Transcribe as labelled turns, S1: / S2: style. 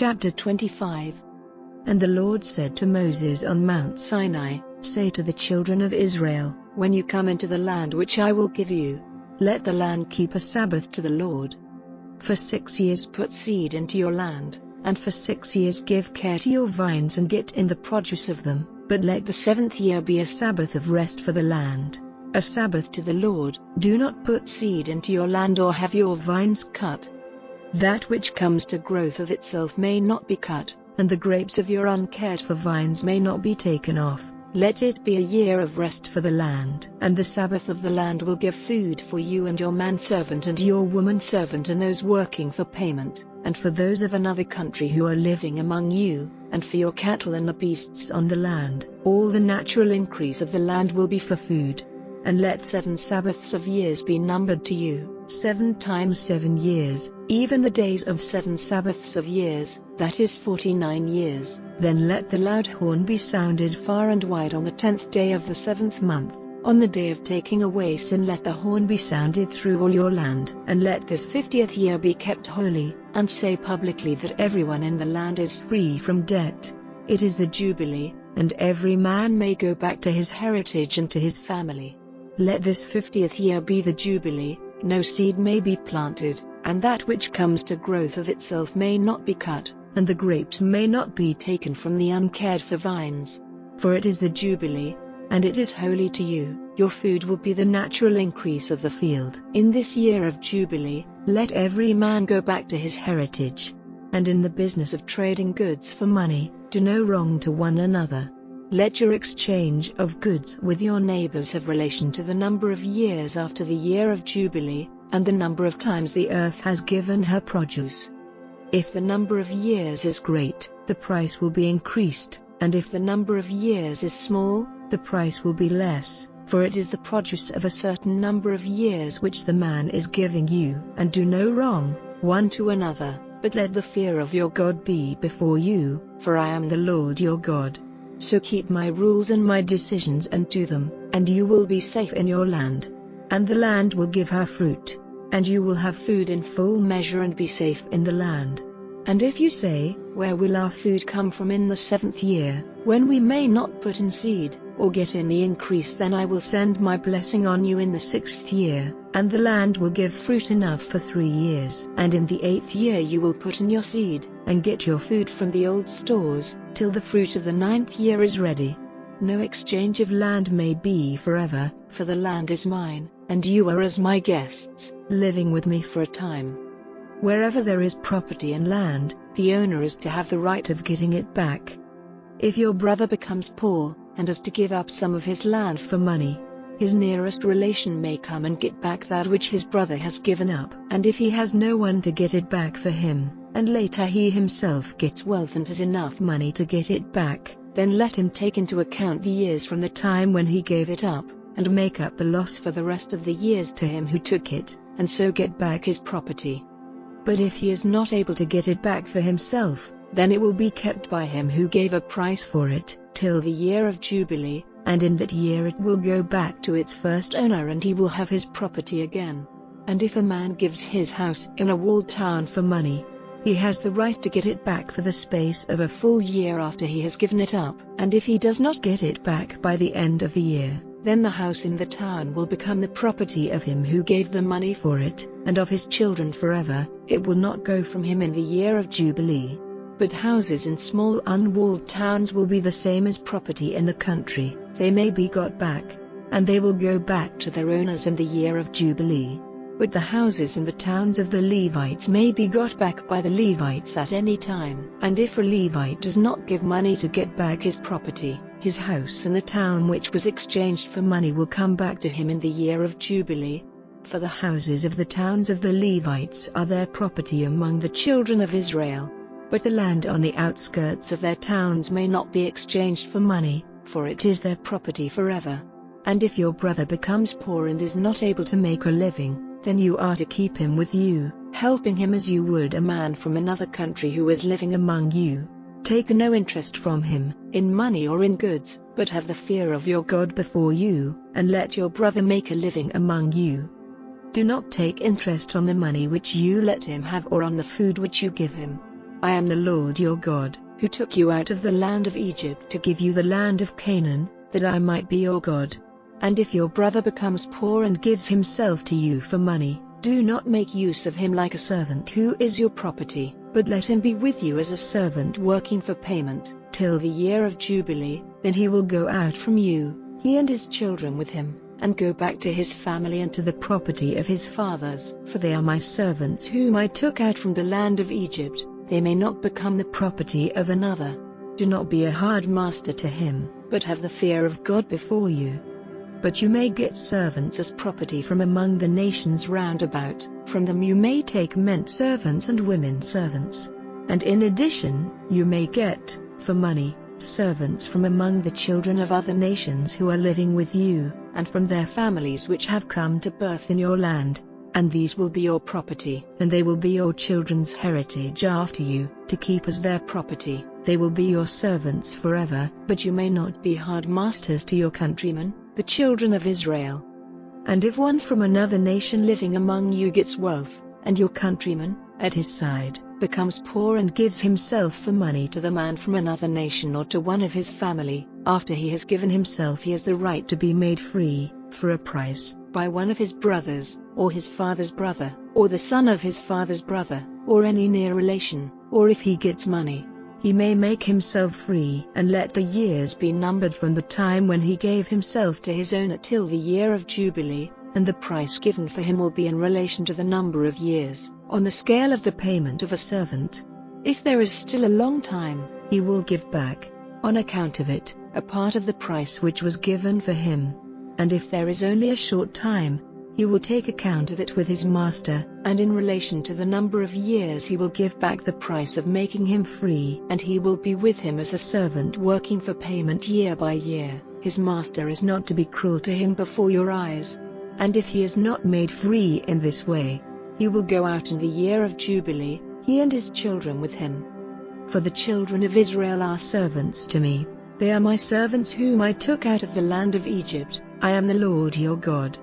S1: Chapter 25. And the Lord said to Moses on Mount Sinai, Say to the children of Israel, When you come into the land which I will give you, let the land keep a Sabbath to the Lord. For 6 years put seed into your land, and for 6 years give care to your vines and get in the produce of them, but let the 7th year be a Sabbath of rest for the land, a Sabbath to the Lord. Do not put seed into your land or have your vines cut. That which comes to growth of itself may not be cut, and the grapes of your uncared for vines may not be taken off. Let it be a year of rest for the land. And the Sabbath of the land will give food for you and your manservant and your womanservant and those working for payment, and for those of another country who are living among you, and for your cattle and the beasts on the land. All the natural increase of the land will be for food. And let 7 Sabbaths of years be numbered to you, 7 times 7 years, even the days of 7 Sabbaths of years, that is 49 years. Then let the loud horn be sounded far and wide on the 10th day of the 7th month. On the day of taking away sin let the horn be sounded through all your land. And let this 50th year be kept holy, and say publicly that everyone in the land is free from debt. It is the Jubilee, and every man may go back to his heritage and to his family. Let this 50th year be the Jubilee, no seed may be planted, and that which comes to growth of itself may not be cut, and the grapes may not be taken from the uncared for vines. For it is the Jubilee, and it is holy to you. Your food will be the natural increase of the field. In this year of Jubilee, let every man go back to his heritage. And in the business of trading goods for money, do no wrong to one another. Let your exchange of goods with your neighbors have relation to the number of years after the year of Jubilee, and the number of times the earth has given her produce. If the number of years is great, the price will be increased, and if the number of years is small, the price will be less, for it is the produce of a certain number of years which the man is giving you. And do no wrong, one to another, but let the fear of your God be before you, for I am the Lord your God. So keep my rules and my decisions and do them, and you will be safe in your land. And the land will give her fruit, and you will have food in full measure and be safe in the land. And if you say, Where will our food come from in the 7th year, when we may not put in seed, or get in the increase, then I will send my blessing on you in the 6th year, and the land will give fruit enough for 3 years. And in the 8th year you will put in your seed, and get your food from the old stores, till the fruit of the 9th year is ready. No exchange of land may be forever, for the land is mine, and you are as my guests, living with me for a time. Wherever there is property and land, the owner is to have the right of getting it back. If your brother becomes poor, and has to give up some of his land for money, his nearest relation may come and get back that which his brother has given up. And if he has no one to get it back for him, and later he himself gets wealth and has enough money to get it back, then let him take into account the years from the time when he gave it up, and make up the loss for the rest of the years to him who took it, and so get back his property. But if he is not able to get it back for himself, then it will be kept by him who gave a price for it, till the year of Jubilee, and in that year it will go back to its first owner and he will have his property again. And if a man gives his house in a walled town for money, he has the right to get it back for the space of a full year after he has given it up. And if he does not get it back by the end of the year, then the house in the town will become the property of him who gave the money for it, and of his children forever. It will not go from him in the year of Jubilee. But houses in small unwalled towns will be the same as property in the country. They may be got back, and they will go back to their owners in the year of Jubilee. But the houses in the towns of the Levites may be got back by the Levites at any time. And if a Levite does not give money to get back his property, his house in the town which was exchanged for money will come back to him in the year of Jubilee. For the houses of the towns of the Levites are their property among the children of Israel. But the land on the outskirts of their towns may not be exchanged for money, for it is their property forever. And if your brother becomes poor and is not able to make a living, then you are to keep him with you, helping him as you would a man from another country who is living among you. Take no interest from him, in money or in goods, but have the fear of your God before you, and let your brother make a living among you. Do not take interest on the money which you let him have or on the food which you give him. I am the Lord your God, who took you out of the land of Egypt to give you the land of Canaan, that I might be your God. And if your brother becomes poor and gives himself to you for money, do not make use of him like a servant who is your property, but let him be with you as a servant working for payment, till the year of Jubilee. Then he will go out from you, he and his children with him, and go back to his family and to the property of his fathers. For they are my servants whom I took out from the land of Egypt, they may not become the property of another. Do not be a hard master to him, but have the fear of God before you. But you may get servants as property from among the nations round about, from them you may take men servants and women servants. And in addition, you may get, for money, servants from among the children of other nations who are living with you, and from their families which have come to birth in your land. And these will be your property, and they will be your children's heritage after you, to keep as their property. They will be your servants forever, but you may not be hard masters to your countrymen, the children of Israel. And if one from another nation living among you gets wealth, and your countryman, at his side, becomes poor and gives himself for money to the man from another nation or to one of his family, after he has given himself, he has the right to be made free, for a price, by one of his brothers, or his father's brother, or the son of his father's brother, or any near relation. Or if he gets money, he may make himself free, and let the years be numbered from the time when he gave himself to his owner till the year of Jubilee, and the price given for him will be in relation to the number of years, on the scale of the payment of a servant. If there is still a long time, he will give back, on account of it, a part of the price which was given for him. And if there is only a short time, he will take account of it with his master, and in relation to the number of years he will give back the price of making him free, and he will be with him as a servant working for payment year by year. His master is not to be cruel to him before your eyes. And if he is not made free in this way, he will go out in the year of Jubilee, he and his children with him. For the children of Israel are servants to me, they are my servants whom I took out of the land of Egypt. I am the Lord your God.